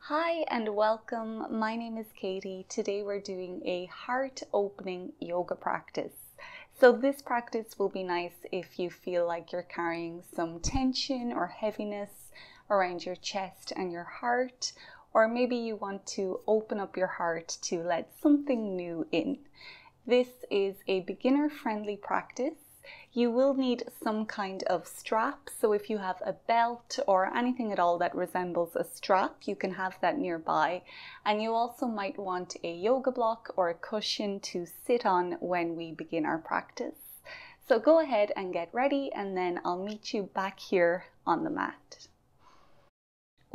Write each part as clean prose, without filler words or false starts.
Hi and welcome. My name is Katie. Today we're doing a heart opening yoga practice. So this practice will be nice if you feel like you're carrying some tension or heaviness around your chest and your heart, or maybe you want to open up your heart to let something new in. This is a beginner-friendly practice. You will need some kind of strap, so if you have a belt or anything at all that resembles a strap, you can have that nearby. And you also might want a yoga block or a cushion to sit on when we begin our practice. So go ahead and get ready, and then I'll meet you back here on the mat.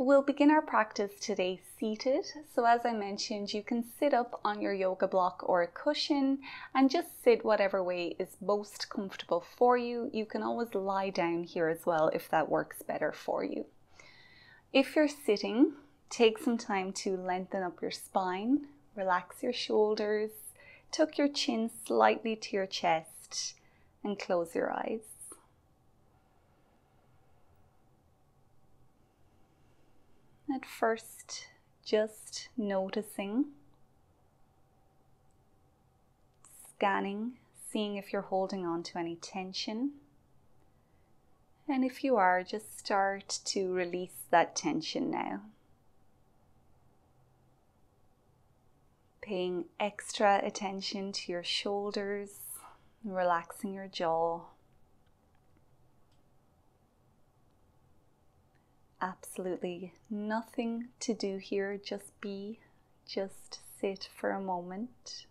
We'll begin our practice today seated. So as I mentioned, you can sit up on your yoga block or a cushion and just sit whatever way is most comfortable for you. You can always lie down here as well if that works better for you. If you're sitting, take some time to lengthen up your spine, relax your shoulders, tuck your chin slightly to your chest, and close your eyes. At first, just noticing, scanning, seeing if you're holding on to any tension. And if you are, just start to release that tension now. Paying extra attention to your shoulders, relaxing your jaw. Absolutely nothing to do here, just be, just sit for a moment.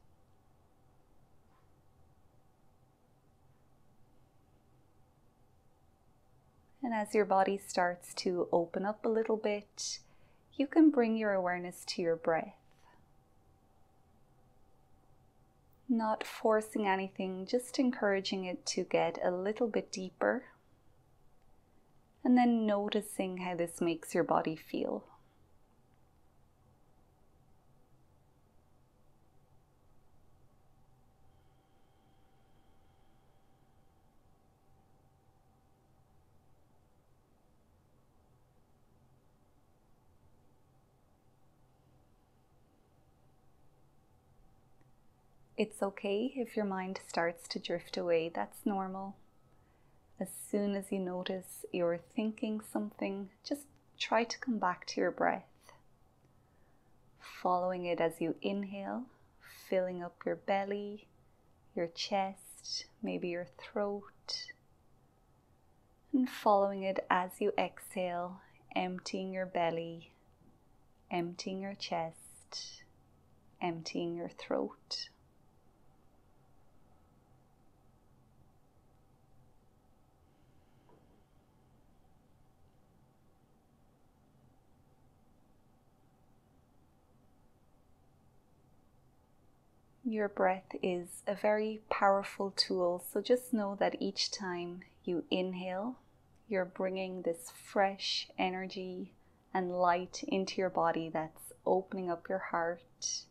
And as your body starts to open up a little bit, you can bring your awareness to your breath. Not forcing anything, just encouraging it to get a little bit deeper. And then noticing how this makes your body feel. It's okay if your mind starts to drift away, that's normal. As soon as you notice you're thinking something, just try to come back to your breath. Following it as you inhale, filling up your belly, your chest, maybe your throat. And following it as you exhale, emptying your belly, emptying your chest, emptying your throat. Your breath is a very powerful tool, so just know that each time you inhale, you're bringing this fresh energy and light into your body that's opening up your heart.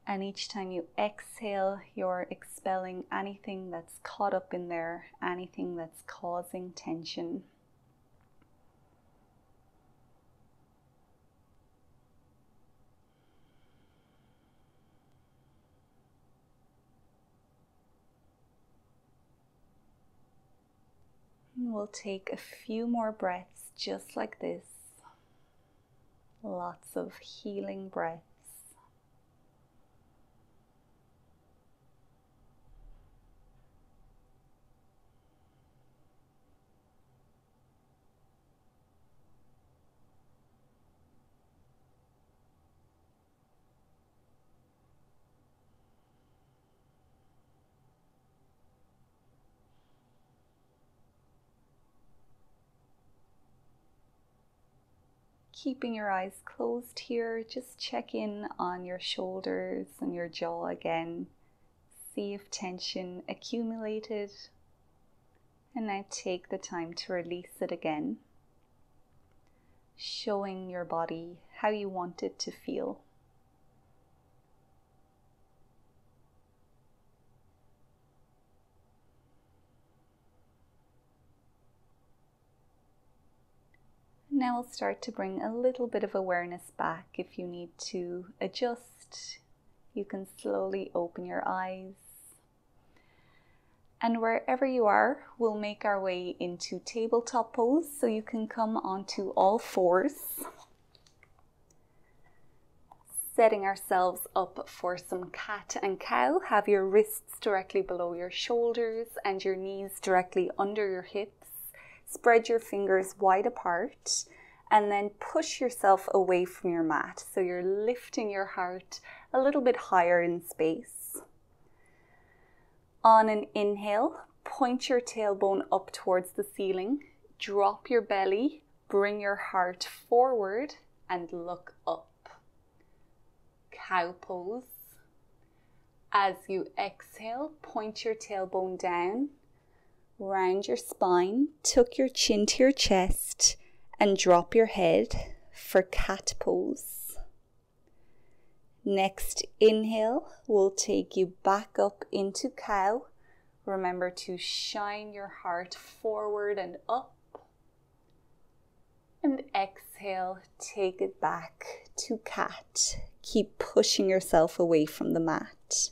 And each time you exhale, you're expelling anything that's caught up in there, anything that's causing tension. We'll take a few more breaths just like this. Lots of healing breaths. Keeping your eyes closed here, just check in on your shoulders and your jaw again. See if tension accumulated. And now take the time to release it again, showing your body how you want it to feel. Now we'll start to bring a little bit of awareness back. If you need to adjust, you can slowly open your eyes. And wherever you are, we'll make our way into tabletop pose, so you can come onto all fours. Setting ourselves up for some cat and cow. Have your wrists directly below your shoulders and your knees directly under your hips. Spread your fingers wide apart and then push yourself away from your mat. So you're lifting your heart a little bit higher in space. On an inhale, point your tailbone up towards the ceiling. Drop your belly, bring your heart forward and look up. Cow pose. As you exhale, point your tailbone down, round your spine, tuck your chin to your chest and drop your head for cat pose. Next inhale will take you back up into cow. Remember to shine your heart forward and up. And exhale, take it back to cat. Keep pushing yourself away from the mat.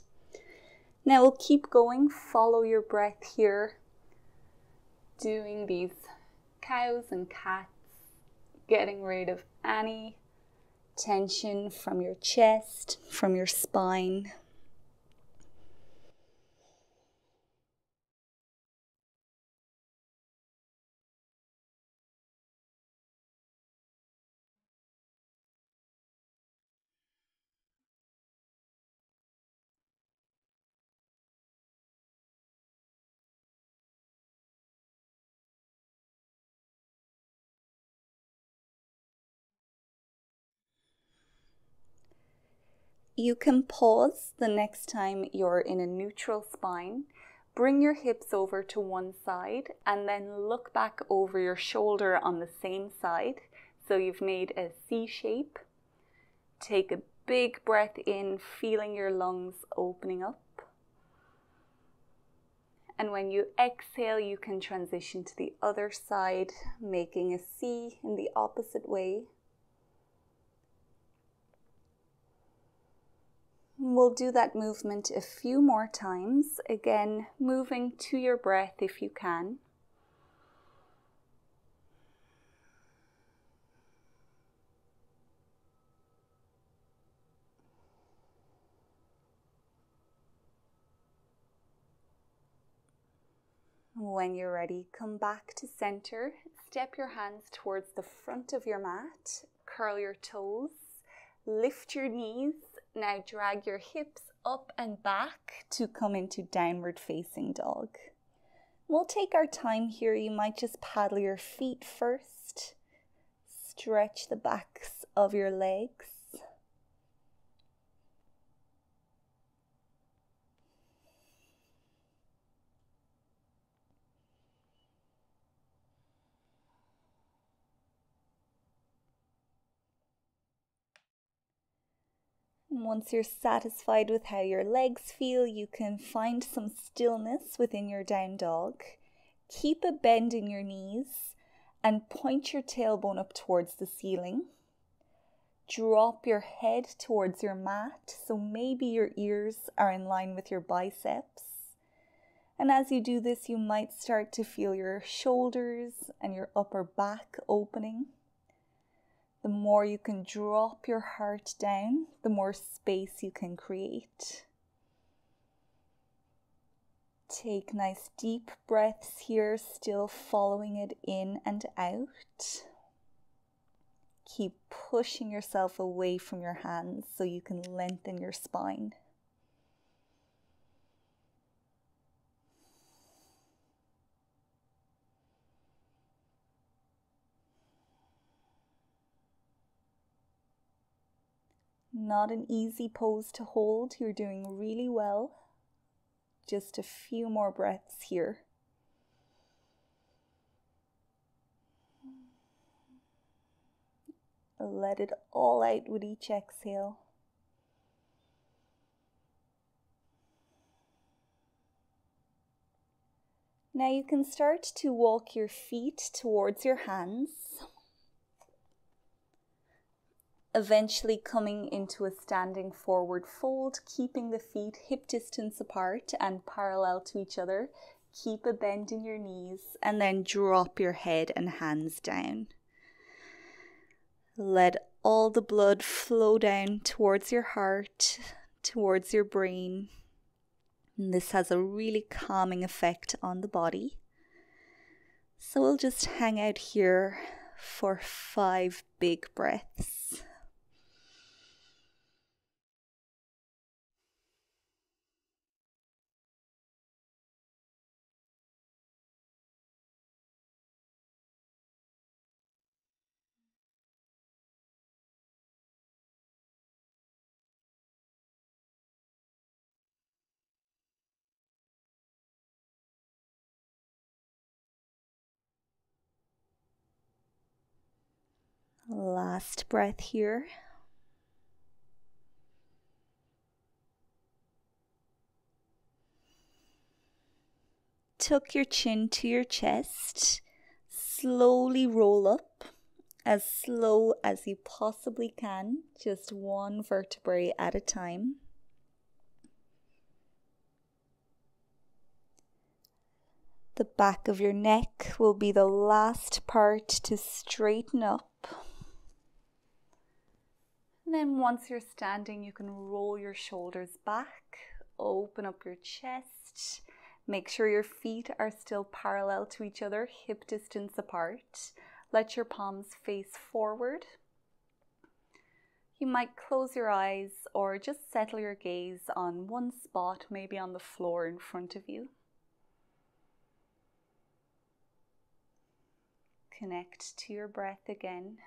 Now we'll keep going. Follow your breath here. Doing these cows and cats. Getting rid of any tension from your chest, from your spine. You can pause the next time you're in a neutral spine. Bring your hips over to one side and then look back over your shoulder on the same side. So you've made a C shape. Take a big breath in, feeling your lungs opening up. And when you exhale, you can transition to the other side, making a C in the opposite way. We'll do that movement a few more times. Again, moving to your breath if you can. When you're ready, come back to center. Step your hands towards the front of your mat. Curl your toes. Lift your knees. Now drag your hips up and back to come into downward facing dog. We'll take our time here. You might just paddle your feet first. Stretch the backs of your legs. Once you're satisfied with how your legs feel, you can find some stillness within your down dog. Keep a bend in your knees and point your tailbone up towards the ceiling. Drop your head towards your mat, so maybe your ears are in line with your biceps. And as you do this, you might start to feel your shoulders and your upper back opening. The more you can drop your heart down, the more space you can create. Take nice deep breaths here, still following it in and out. Keep pushing yourself away from your hands so you can lengthen your spine. Not an easy pose to hold. You're doing really well. Just a few more breaths here. Let it all out with each exhale. Now you can start to walk your feet towards your hands. Eventually coming into a standing forward fold, keeping the feet hip distance apart and parallel to each other. Keep a bend in your knees and then drop your head and hands down. Let all the blood flow down towards your heart, towards your brain. And this has a really calming effect on the body. So we'll just hang out here for 5 big breaths. Last breath here. Tuck your chin to your chest. Slowly roll up, as slow as you possibly can, just 1 vertebrae at a time. The back of your neck will be the last part to straighten up. And then once you're standing, you can roll your shoulders back, open up your chest. Make sure your feet are still parallel to each other, hip distance apart. Let your palms face forward. You might close your eyes or just settle your gaze on one spot, maybe on the floor in front of you. Connect to your breath again.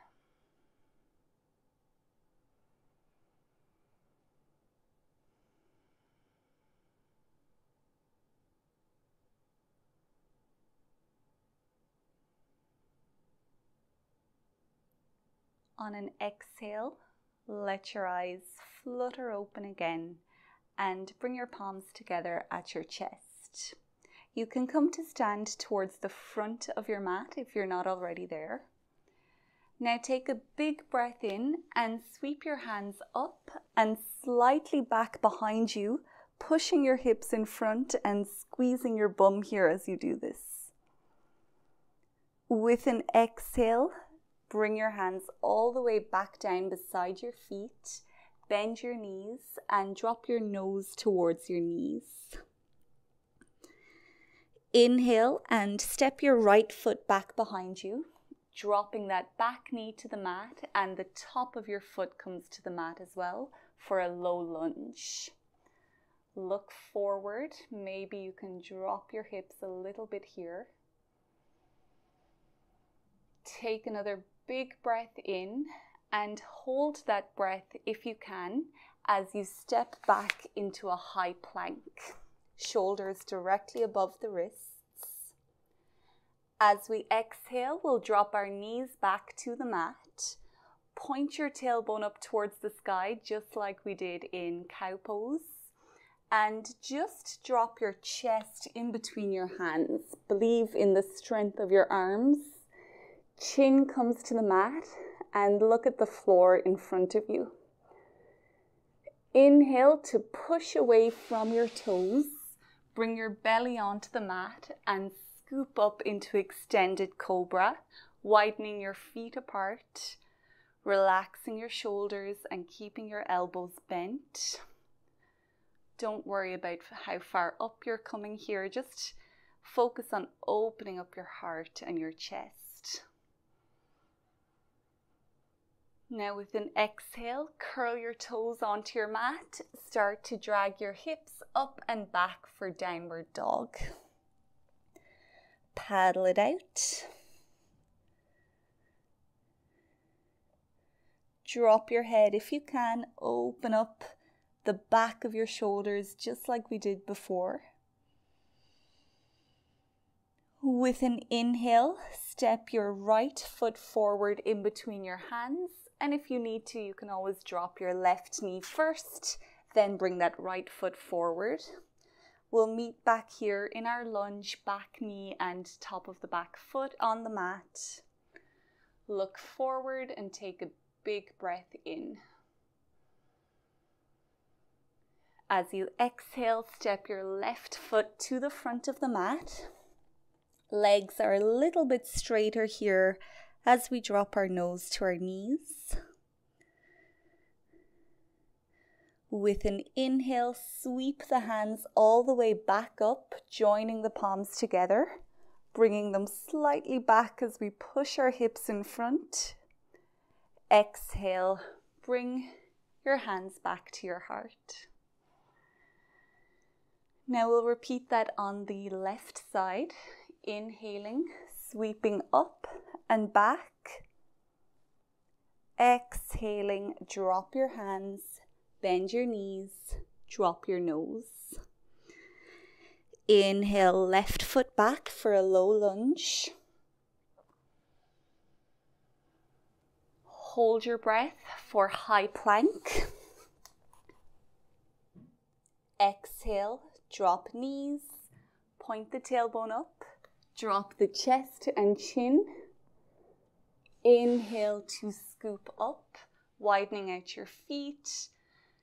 On an exhale, let your eyes flutter open again and bring your palms together at your chest. You can come to stand towards the front of your mat if you're not already there. Now take a big breath in and sweep your hands up and slightly back behind you, pushing your hips in front and squeezing your bum here as you do this. With an exhale, bring your hands all the way back down beside your feet, bend your knees and drop your nose towards your knees. Inhale and step your right foot back behind you, dropping that back knee to the mat and the top of your foot comes to the mat as well for a low lunge. Look forward, maybe you can drop your hips a little bit here. Take another big breath in and hold that breath if you can as you step back into a high plank. Shoulders directly above the wrists. As we exhale, we'll drop our knees back to the mat. Point your tailbone up towards the sky just like we did in cow pose. And just drop your chest in between your hands. Believe in the strength of your arms. Chin comes to the mat and look at the floor in front of you. Inhale to push away from your toes. Bring your belly onto the mat and scoop up into extended cobra, widening your feet apart, relaxing your shoulders and keeping your elbows bent. Don't worry about how far up you're coming here. Just focus on opening up your heart and your chest. Now with an exhale, curl your toes onto your mat. Start to drag your hips up and back for downward dog. Paddle it out. Drop your head if you can. Open up the back of your shoulders just like we did before. With an inhale, step your right foot forward in between your hands. And if you need to, you can always drop your left knee first, then bring that right foot forward. We'll meet back here in our lunge, back knee and top of the back foot on the mat. Look forward and take a Big breath in. As you exhale, step your left foot to the front of the mat. Legs are a little bit straighter here as we drop our nose to our knees. With an inhale, sweep the hands all the way back up, joining the palms together, bringing them slightly back as we push our hips in front. Exhale, bring your hands back to your heart. Now we'll repeat that on the left side. Inhaling, sweeping up and back. Exhaling, drop your hands, bend your knees, drop your nose. Inhale, left foot back for a low lunge. Hold your breath for high plank. Exhale, drop knees, point the tailbone up, drop the chest and chin. Inhale to scoop up, widening out your feet,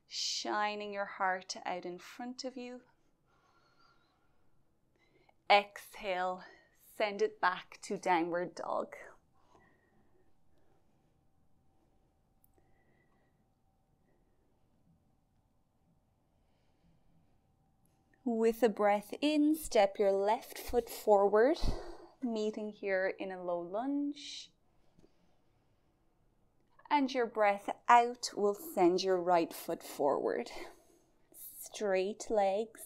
shining your heart out in front of you. Exhale, send it back to downward dog. With a breath in, step your left foot forward, meeting here in a low lunge. And your breath out will send your right foot forward. Straight legs.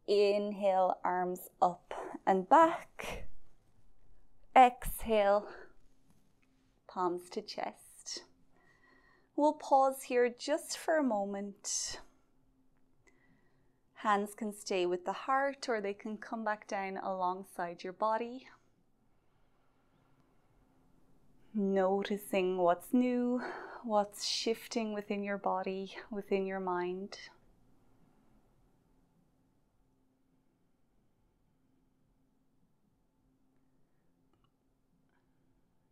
Inhale, arms up and back. Exhale, palms to chest. We'll pause here just for a moment. Hands can stay with the heart or they can come back down alongside your body. Noticing what's new, what's shifting within your body, within your mind.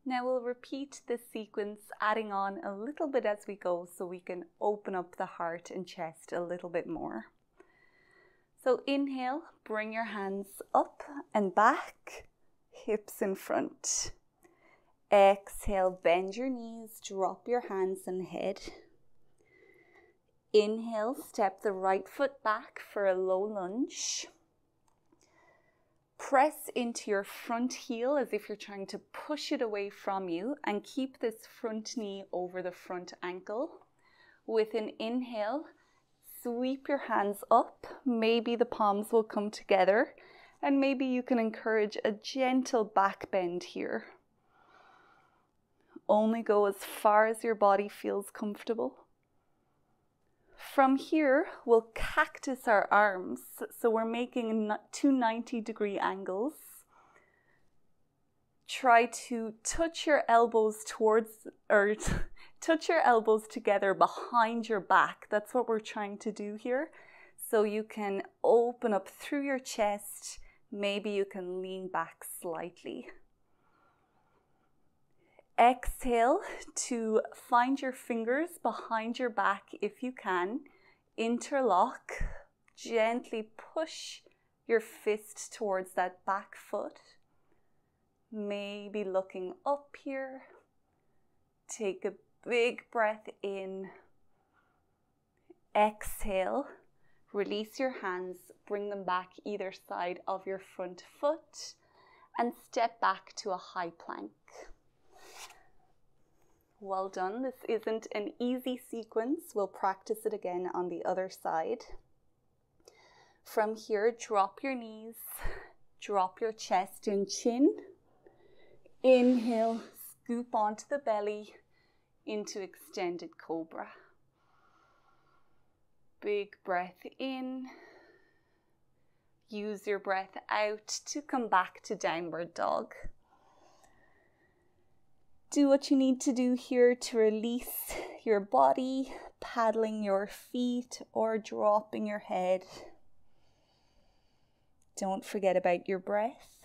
Now we'll repeat this sequence, adding on a little bit as we go so we can open up the heart and chest a little bit more. So inhale, bring your hands up and back, hips in front. Exhale, bend your knees, drop your hands and head. Inhale, step the right foot back for a low lunge. Press into your front heel as if you're trying to push it away from you and keep this front knee over the front ankle. With an inhale, sweep your hands up. Maybe the palms will come together and maybe you can encourage a gentle back bend here. Only go as far as your body feels comfortable. From here, we'll cactus our arms. So we're making two 90-degree angles. Try to touch your elbows touch your elbows together behind your back. That's what we're trying to do here. So you can open up through your chest. Maybe you can lean back slightly. Exhale to find your fingers behind your back if you can. Interlock. Gently push your fist towards that back foot. Maybe looking up here. Take a big breath in. Exhale. Release your hands. Bring them back either side of your front foot. And step back to a high plank. Well done. This isn't an easy sequence. We'll practice it again on the other side. From here, drop your knees, drop your chest and chin. Inhale, scoop onto the belly into extended cobra. Big breath in. Use your breath out to come back to downward dog. Do what you need to do here to release your body, paddling your feet or dropping your head. Don't forget about your breath.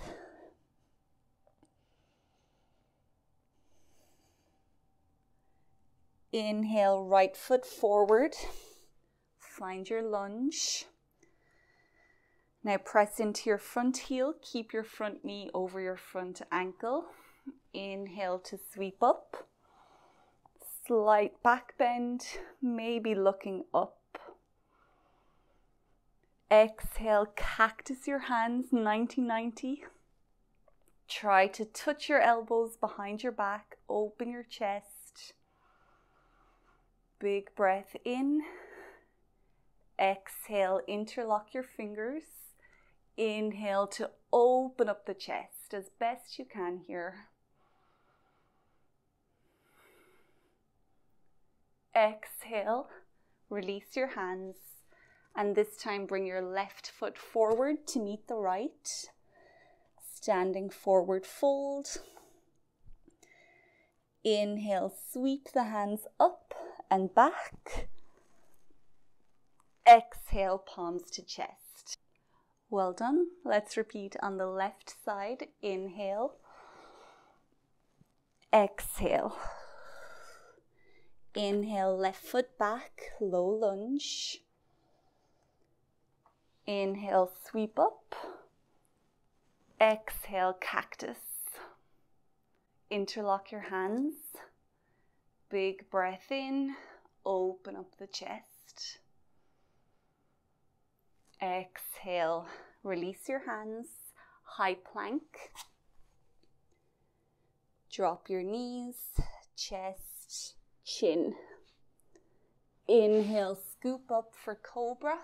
Inhale, right foot forward. Find your lunge. Now press into your front heel. Keep your front knee over your front ankle. Inhale to sweep up. Slight back bend, maybe looking up. Exhale, cactus your hands, 90-90. Try to touch your elbows behind your back, open your chest. Big breath in. Exhale, interlock your fingers. Inhale to open up the chest as best you can here. Exhale, release your hands, and this time bring your left foot forward to meet the right. Standing forward fold. Inhale, sweep the hands up and back. Exhale, palms to chest. Well done. Let's repeat on the left side. Inhale. Exhale. Inhale, left foot back, low lunge. Inhale, sweep up. Exhale, cactus. Interlock your hands. Big breath in, open up the chest. Exhale, release your hands, high plank. Drop your knees, chest, chin. Inhale, scoop up for cobra.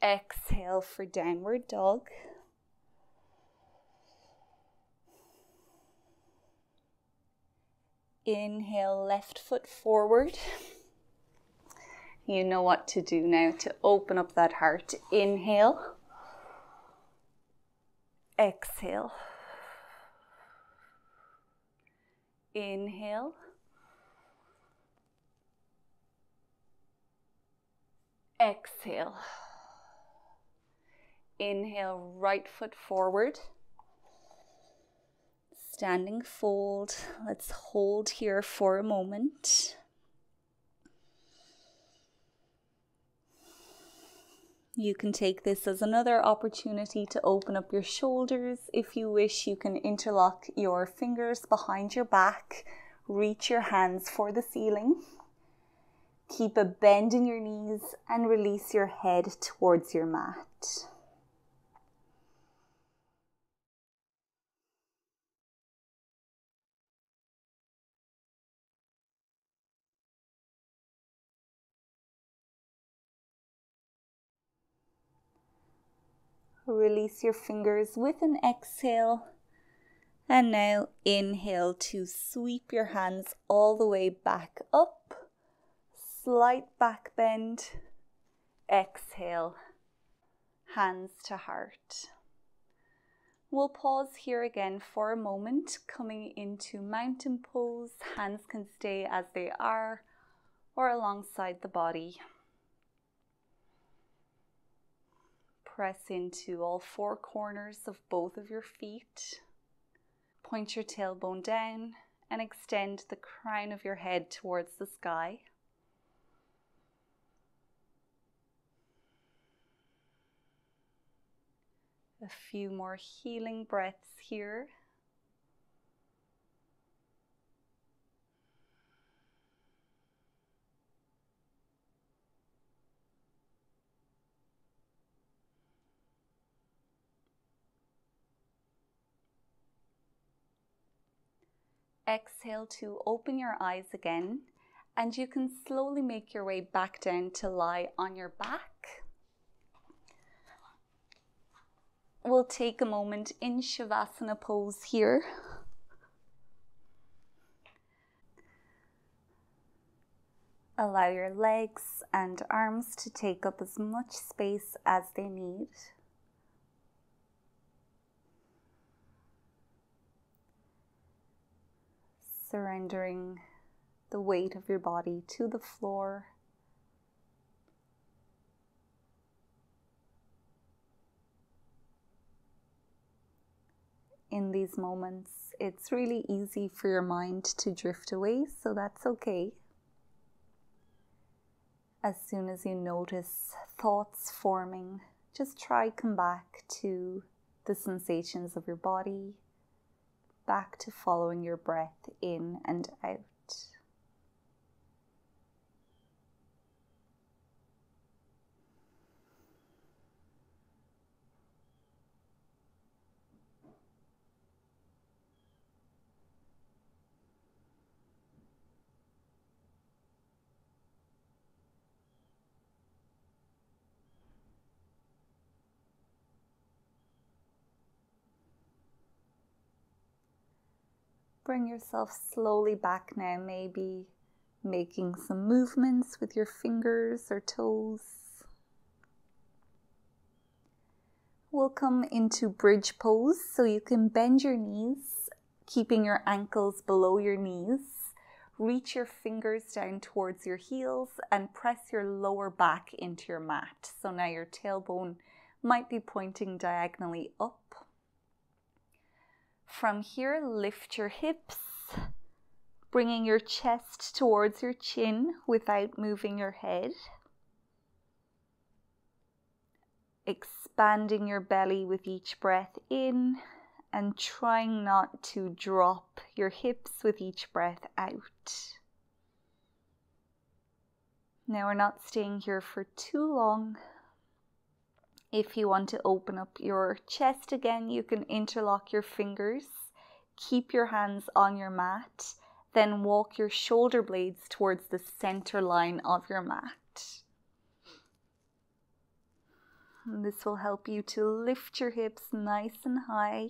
Exhale for downward dog. Inhale, left foot forward. You know what to do now to open up that heart. Inhale. Exhale. Inhale. Exhale. Inhale, right foot forward. Standing fold. Let's hold here for a moment. You can take this as another opportunity to open up your shoulders. If you wish, you can interlock your fingers behind your back. Reach your hands for the ceiling. Keep a bend in your knees and release your head towards your mat. Release your fingers with an exhale. And now inhale to sweep your hands all the way back up. Slight back bend. Exhale. Hands to heart. We'll pause here again for a moment, coming into mountain pose. Hands can stay as they are or alongside the body. Press into all four corners of both of your feet. Point your tailbone down and extend the crown of your head towards the sky. A few more healing breaths here. Exhale to open your eyes again, and you can slowly make your way back down to lie on your back. We'll take a moment in Savasana Pose here. Allow your legs and arms to take up as much space as they need. Surrendering the weight of your body to the floor. in these moments. It's really easy for your mind to drift away, so that's okay. As soon as you notice thoughts forming, just try come back to the sensations of your body, back to following your breath in and out. Bring yourself slowly back now, maybe making some movements with your fingers or toes. We'll come into bridge pose, so you can bend your knees, keeping your ankles below your knees. Reach your fingers down towards your heels and press your lower back into your mat. So now your tailbone might be pointing diagonally up. From here, lift your hips, bringing your chest towards your chin without moving your head. Expanding your belly with each breath in and trying not to drop your hips with each breath out. Now we're not staying here for too long. If you want to open up your chest again, you can interlock your fingers, keep your hands on your mat, then walk your shoulder blades towards the center line of your mat. And this will help you to lift your hips nice and high.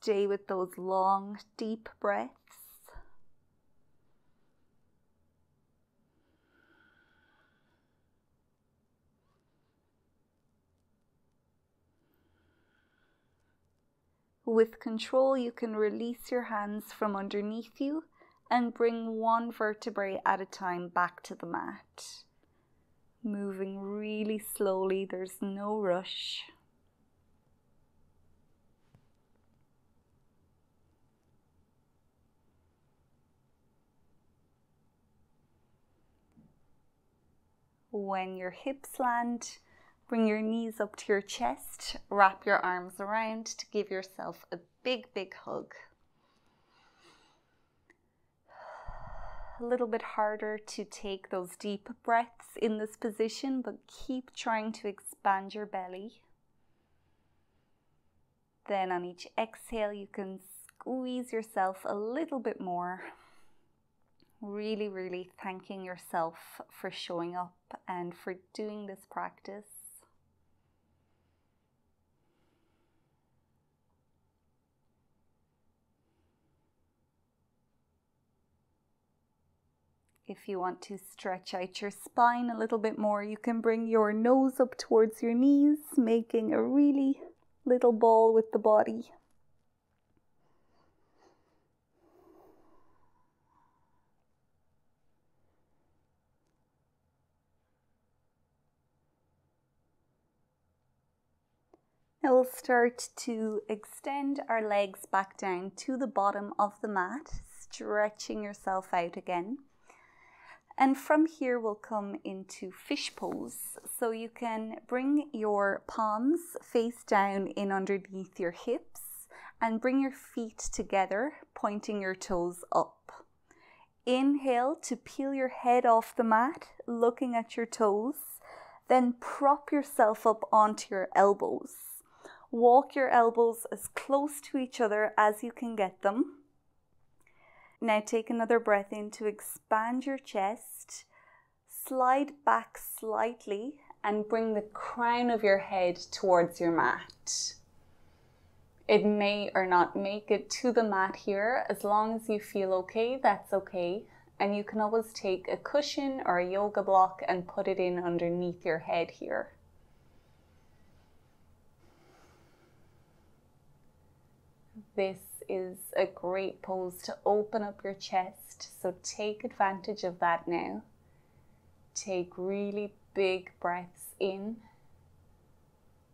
Stay with those long, deep breaths. With control, you can release your hands from underneath you and bring one vertebrae at a time back to the mat. Moving really slowly, there's no rush. When your hips land, bring your knees up to your chest, wrap your arms around to give yourself a big, big hug. A little bit harder to take those deep breaths in this position, but keep trying to expand your belly. Then on each exhale, you can squeeze yourself a little bit more. Really, really thanking yourself for showing up and for doing this practice. If you want to stretch out your spine a little bit more, you can bring your nose up towards your knees, making a really little ball with the body. Now we'll start to extend our legs back down to the bottom of the mat, stretching yourself out again. And from here we'll come into fish pose. So you can bring your palms face down in underneath your hips and bring your feet together, pointing your toes up. Inhale to peel your head off the mat, looking at your toes. Then prop yourself up onto your elbows. Walk your elbows as close to each other as you can get them. Now take another breath in to expand your chest, slide back slightly and bring the crown of your head towards your mat. It may or not make it to the mat here. As long as you feel okay, that's okay. And you can always take a cushion or a yoga block and put it in underneath your head here. This is a great pose to open up your chest, so take advantage of that now. Take really big breaths in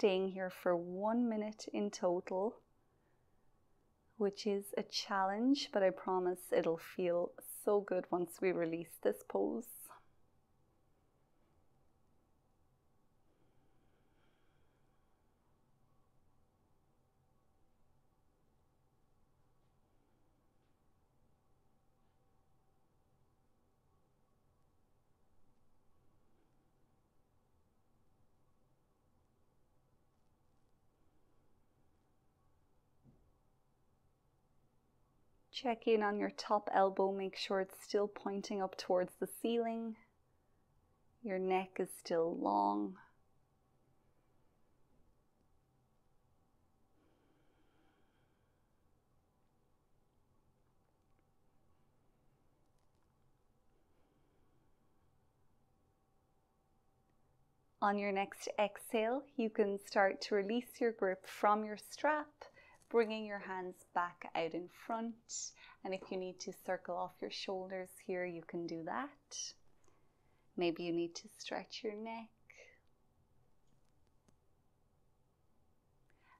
staying here for 1 minute in total, which is a challenge, but I promise it'll feel so good once we release this pose. Check in on your top elbow, make sure it's still pointing up towards the ceiling. Your neck is still long. On your next exhale, you can start to release your grip from your strap, bringing your hands back out in front. And if you need to circle off your shoulders here, you can do that. Maybe you need to stretch your neck.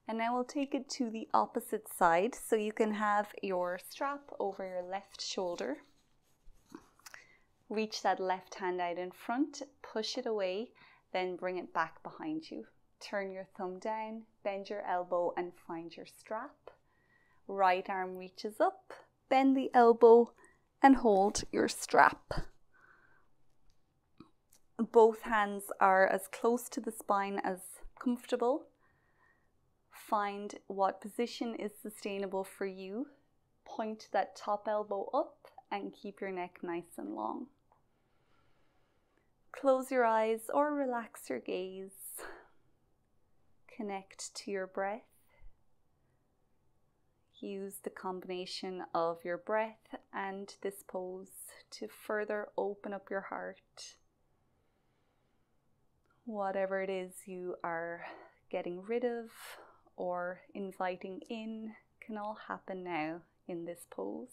And now we'll take it to the opposite side. So you can have your strap over your left shoulder. Reach that left hand out in front, push it away, then bring it back behind you. Turn your thumb down, bend your elbow and find your strap. Right arm reaches up, bend the elbow and hold your strap. Both hands are as close to the spine as comfortable. Find what position is sustainable for you. Point that top elbow up and keep your neck nice and long. Close your eyes or relax your gaze. Connect to your breath. Use the combination of your breath and this pose to further open up your heart. Whatever it is you are getting rid of or inviting in can all happen now in this pose.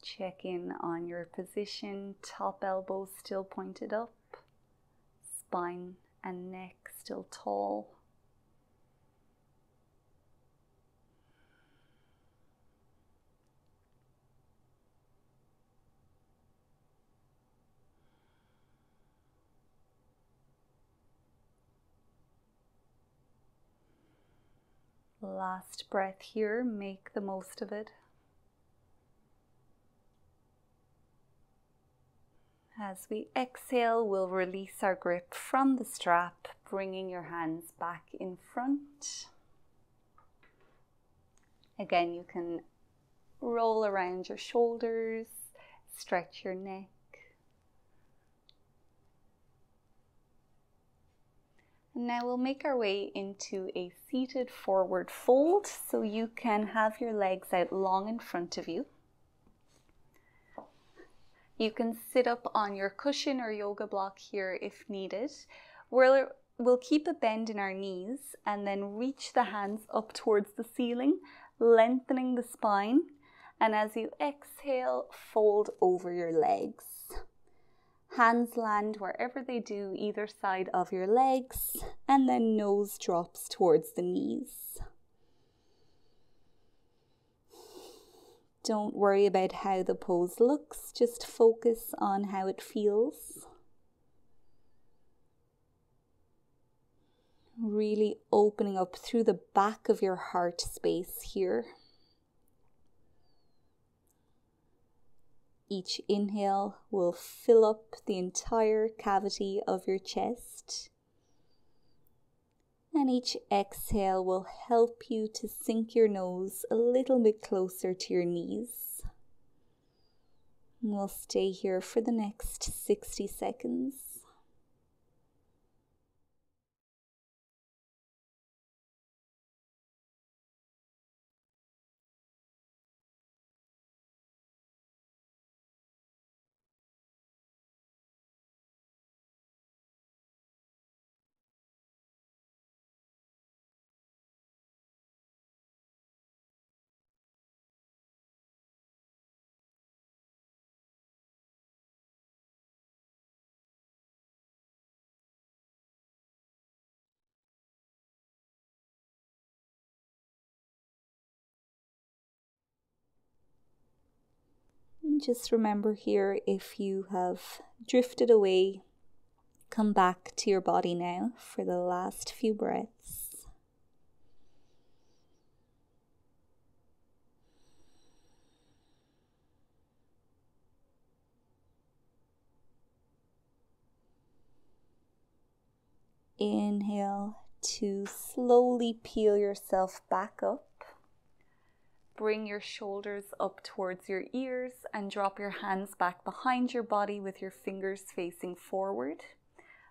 Check in on your position, top elbow still pointed up, spine and neck still tall. Last breath here, make the most of it. As we exhale, we'll release our grip from the strap, bringing your hands back in front. Again, you can roll around your shoulders, stretch your neck. And now we'll make our way into a seated forward fold, so you can have your legs out long in front of you. You can sit up on your cushion or yoga block here if needed. We'll keep a bend in our knees and then reach the hands up towards the ceiling, lengthening the spine. And as you exhale, fold over your legs. Hands land wherever they do, either side of your legs, and then nose drops towards the knees. Don't worry about how the pose looks, just focus on how it feels. Really opening up through the back of your heart space here. Each inhale will fill up the entire cavity of your chest. And each exhale will help you to sink your nose a little bit closer to your knees. And we'll stay here for the next 60 seconds. just remember here, if you have drifted away, come back to your body now for the last few breaths. Inhale to slowly peel yourself back up. Bring your shoulders up towards your ears and drop your hands back behind your body with your fingers facing forward.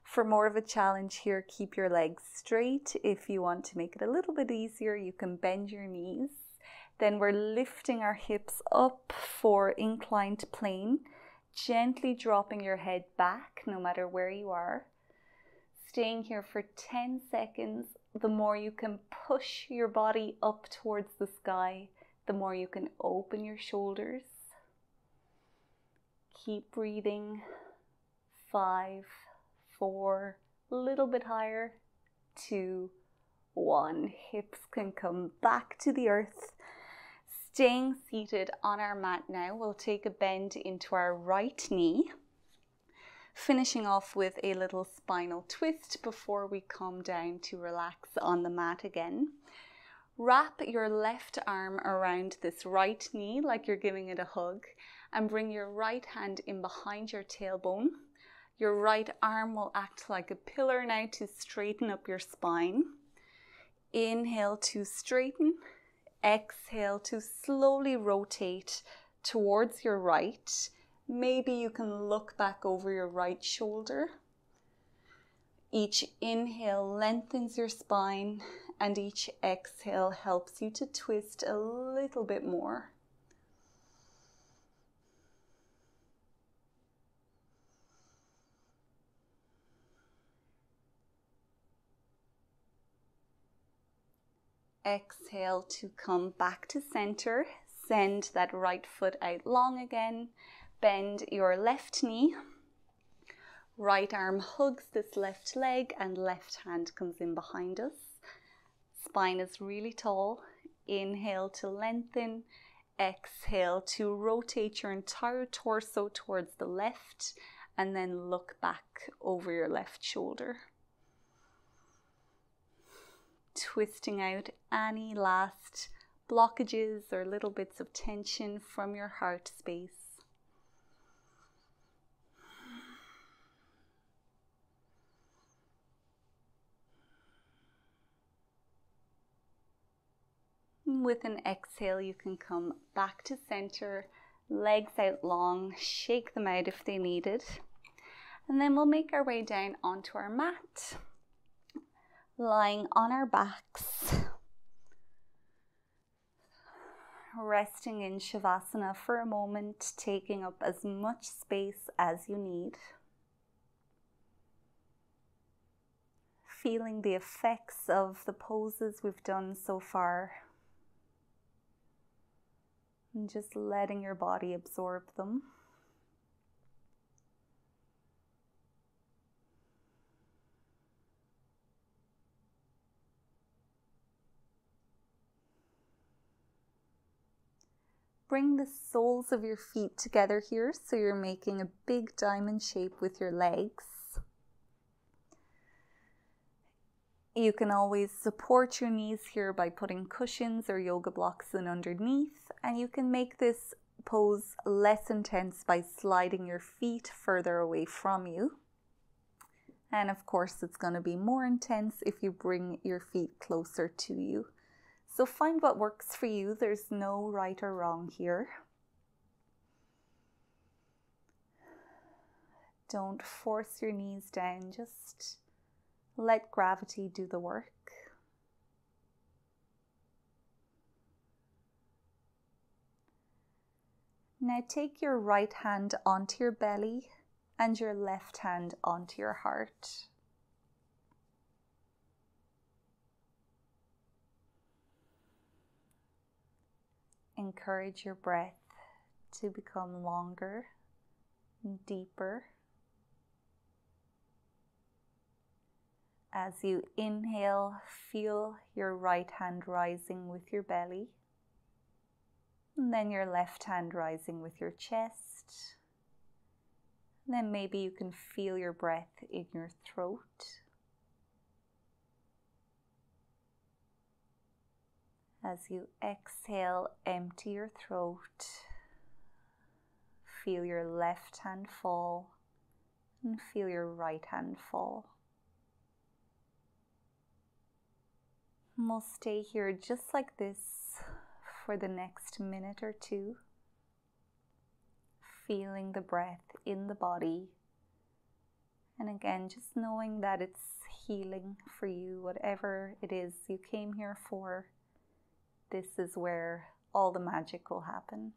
For more of a challenge here, keep your legs straight. If you want to make it a little bit easier, you can bend your knees. Then we're lifting our hips up for inclined plane, gently dropping your head back no matter where you are. Staying here for 10 seconds. The more you can push your body up towards the sky, the more you can open your shoulders. Keep breathing. 5, 4, a little bit higher. 2, 1. Hips can come back to the earth. Staying seated on our mat now, we'll take a bend into our right knee. Finishing off with a little spinal twist before we come down to relax on the mat again. Wrap your left arm around this right knee like you're giving it a hug and bring your right hand in behind your tailbone. Your right arm will act like a pillar now to straighten up your spine. Inhale to straighten. Exhale to slowly rotate towards your right. Maybe you can look back over your right shoulder. Each inhale lengthens your spine and each exhale helps you to twist a little bit more. Exhale to come back to center. Send that right foot out long again. Bend your left knee. Right arm hugs this left leg and left hand comes in behind us. Spine is really tall. Inhale to lengthen. Exhale to rotate your entire torso towards the left and then look back over your left shoulder. Twisting out any last blockages or little bits of tension from your heart space. With an exhale, you can come back to center, legs out long, shake them out if they needed. And then we'll make our way down onto our mat, lying on our backs, resting in Savasana for a moment, taking up as much space as you need. Feeling the effects of the poses we've done so far. And just letting your body absorb them. Bring the soles of your feet together here so you're making a big diamond shape with your legs. You can always support your knees here by putting cushions or yoga blocks in underneath, and you can make this pose less intense by sliding your feet further away from you. And of course, it's going to be more intense if you bring your feet closer to you. So find what works for you. There's no right or wrong here. Don't force your knees down, just let gravity do the work. Now take your right hand onto your belly and your left hand onto your heart. Encourage your breath to become longer and deeper. As you inhale, feel your right hand rising with your belly. And then your left hand rising with your chest. And then maybe you can feel your breath in your throat. As you exhale, empty your throat. Feel your left hand fall and feel your right hand fall. And we'll stay here just like this for the next minute or two, feeling the breath in the body. And again, just knowing that it's healing for you, whatever it is you came here for. This is where all the magic will happen.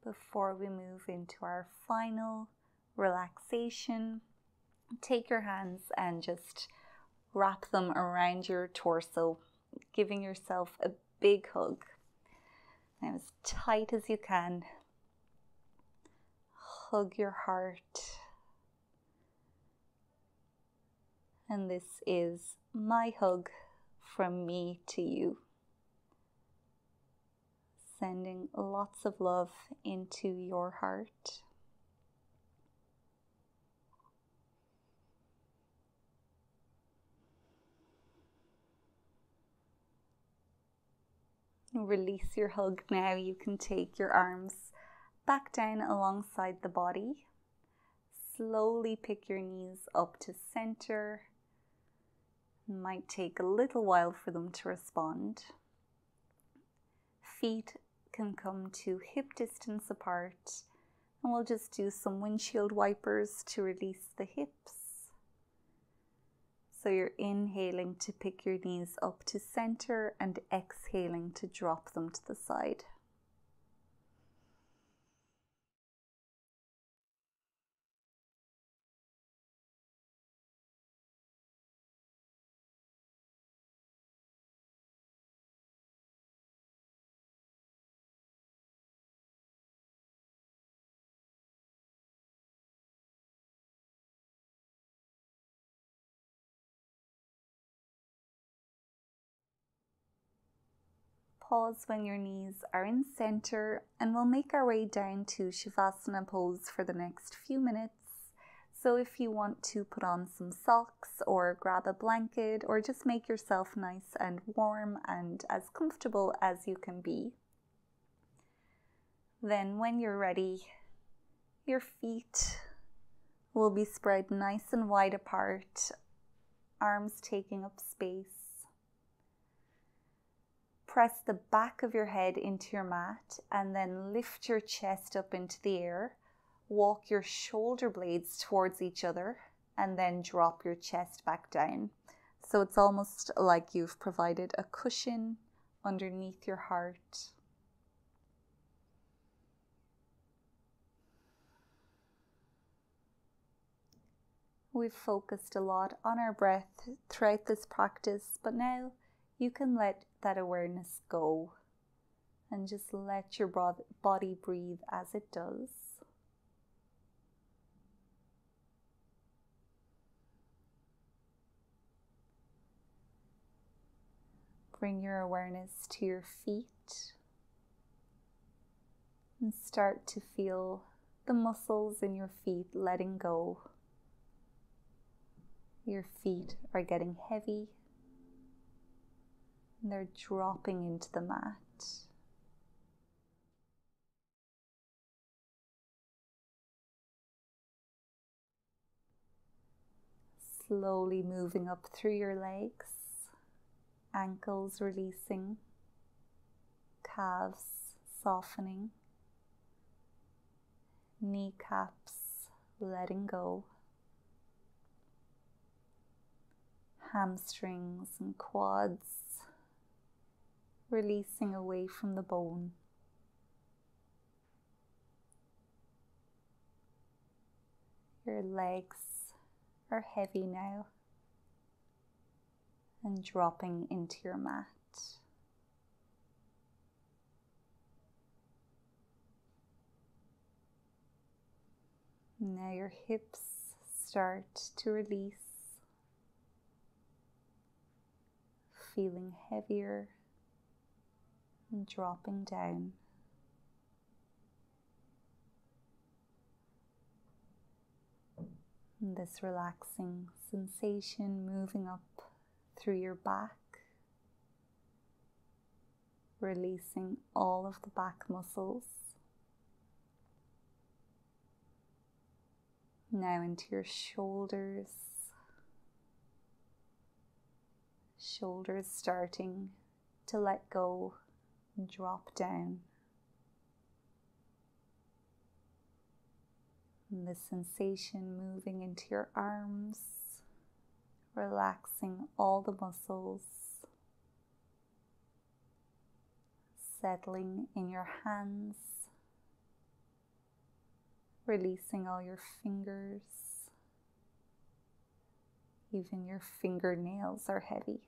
Before we move into our final relaxation, take your hands and just wrap them around your torso, giving yourself a big hug. Now, as tight as you can, hug your heart. And this is my hug from me to you. Sending lots of love into your heart. Release your hug now. You can take your arms back down alongside the body. Slowly pick your knees up to center. It might take a little while for them to respond. Feet can come to hip distance apart, and we'll just do some windshield wipers to release the hips. So you're inhaling to pick your knees up to center and exhaling to drop them to the side. Pause when your knees are in center, and we'll make our way down to Savasana Pose for the next few minutes. So if you want to put on some socks or grab a blanket or just make yourself nice and warm and as comfortable as you can be. Then when you're ready, your feet will be spread nice and wide apart, arms taking up space. Press the back of your head into your mat and then lift your chest up into the air. Walk your shoulder blades towards each other and then drop your chest back down. So it's almost like you've provided a cushion underneath your heart. We've focused a lot on our breath throughout this practice, but now you can let that awareness go and just let your body breathe as it does. Bring your awareness to your feet and start to feel the muscles in your feet letting go. Your feet are getting heavy and they're dropping into the mat. Slowly moving up through your legs, ankles releasing, calves softening, kneecaps letting go, hamstrings and quads releasing away from the bone. Your legs are heavy now and dropping into your mat. Now your hips start to release, feeling heavier and dropping down. And this relaxing sensation moving up through your back, releasing all of the back muscles. Now into your shoulders. Shoulders starting to let go and drop down. And the sensation moving into your arms, relaxing all the muscles, settling in your hands, releasing all your fingers. Even your fingernails are heavy.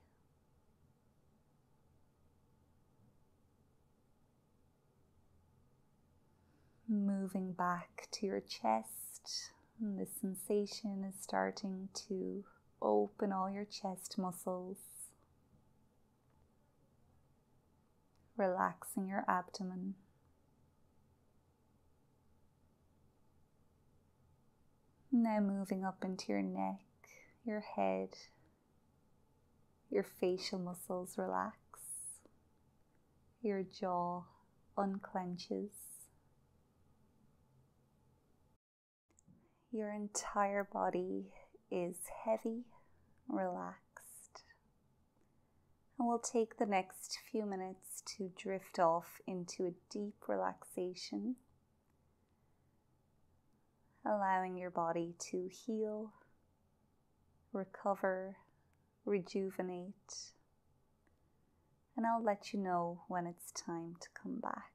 Moving back to your chest, and the sensation is starting to open all your chest muscles, relaxing your abdomen. Now moving up into your neck, your head, your facial muscles relax, your jaw unclenches. Your entire body is heavy, relaxed. And we'll take the next few minutes to drift off into a deep relaxation, allowing your body to heal, recover, rejuvenate. And I'll let you know when it's time to come back.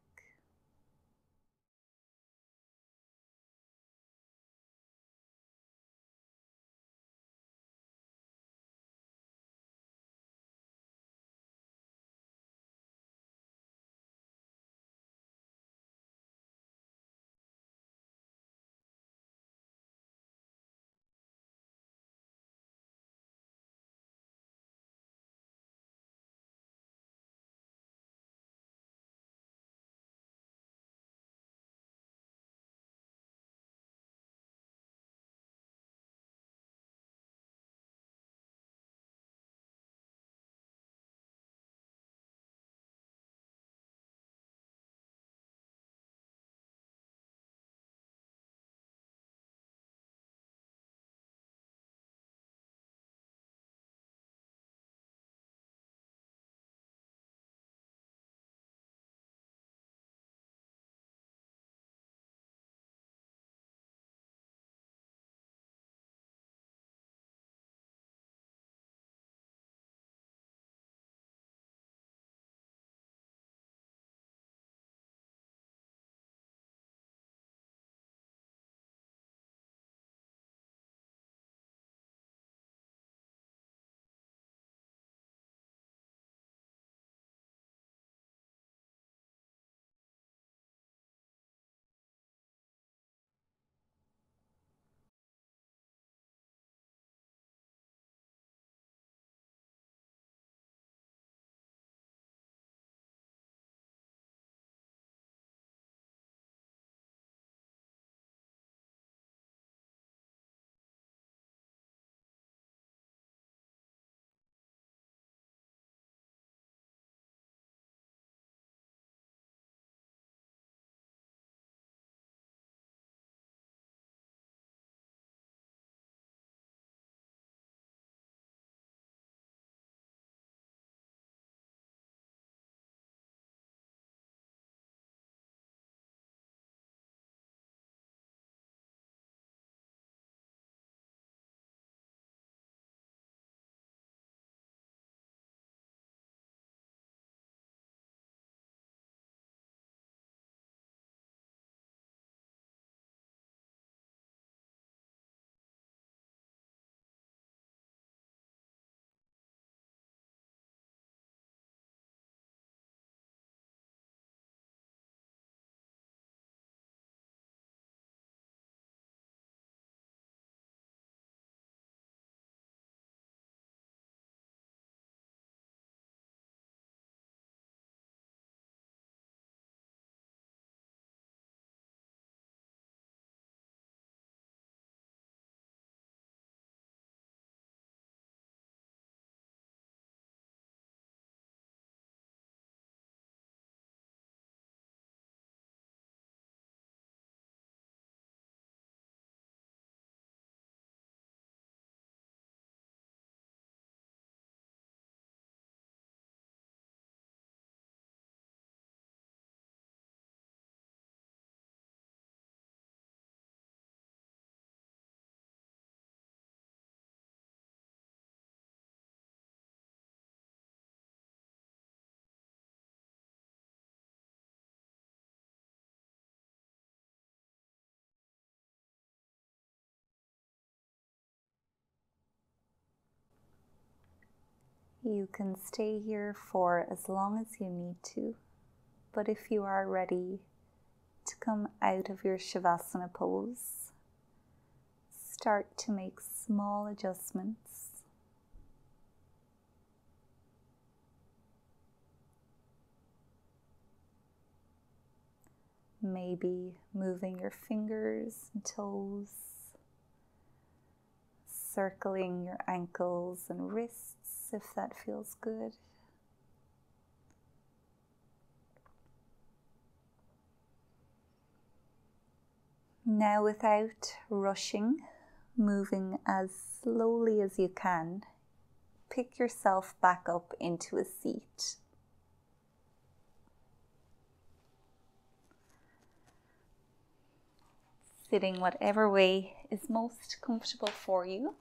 You can stay here for as long as you need to, but if you are ready to come out of your Savasana pose, start to make small adjustments. Maybe moving your fingers and toes, circling your ankles and wrists if that feels good. Now, without rushing, moving as slowly as you can, pick yourself back up into a seat. Sitting whatever way is most comfortable for you.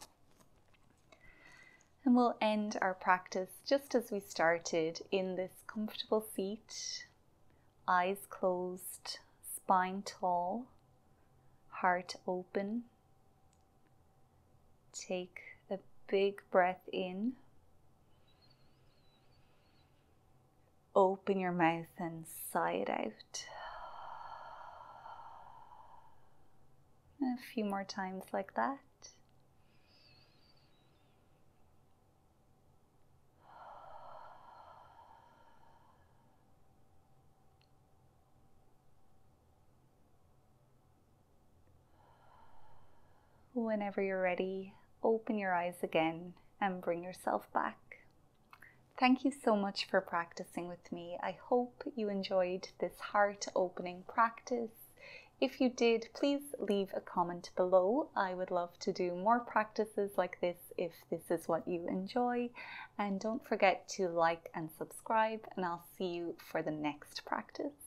And we'll end our practice just as we started, in this comfortable seat, eyes closed, spine tall, heart open. Take a big breath in. Open your mouth and sigh it out. A few more times like that. Whenever you're ready, open your eyes again and bring yourself back. Thank you so much for practicing with me. I hope you enjoyed this heart-opening practice. If you did, please leave a comment below. I would love to do more practices like this if this is what you enjoy. And don't forget to like and subscribe, and I'll see you for the next practice.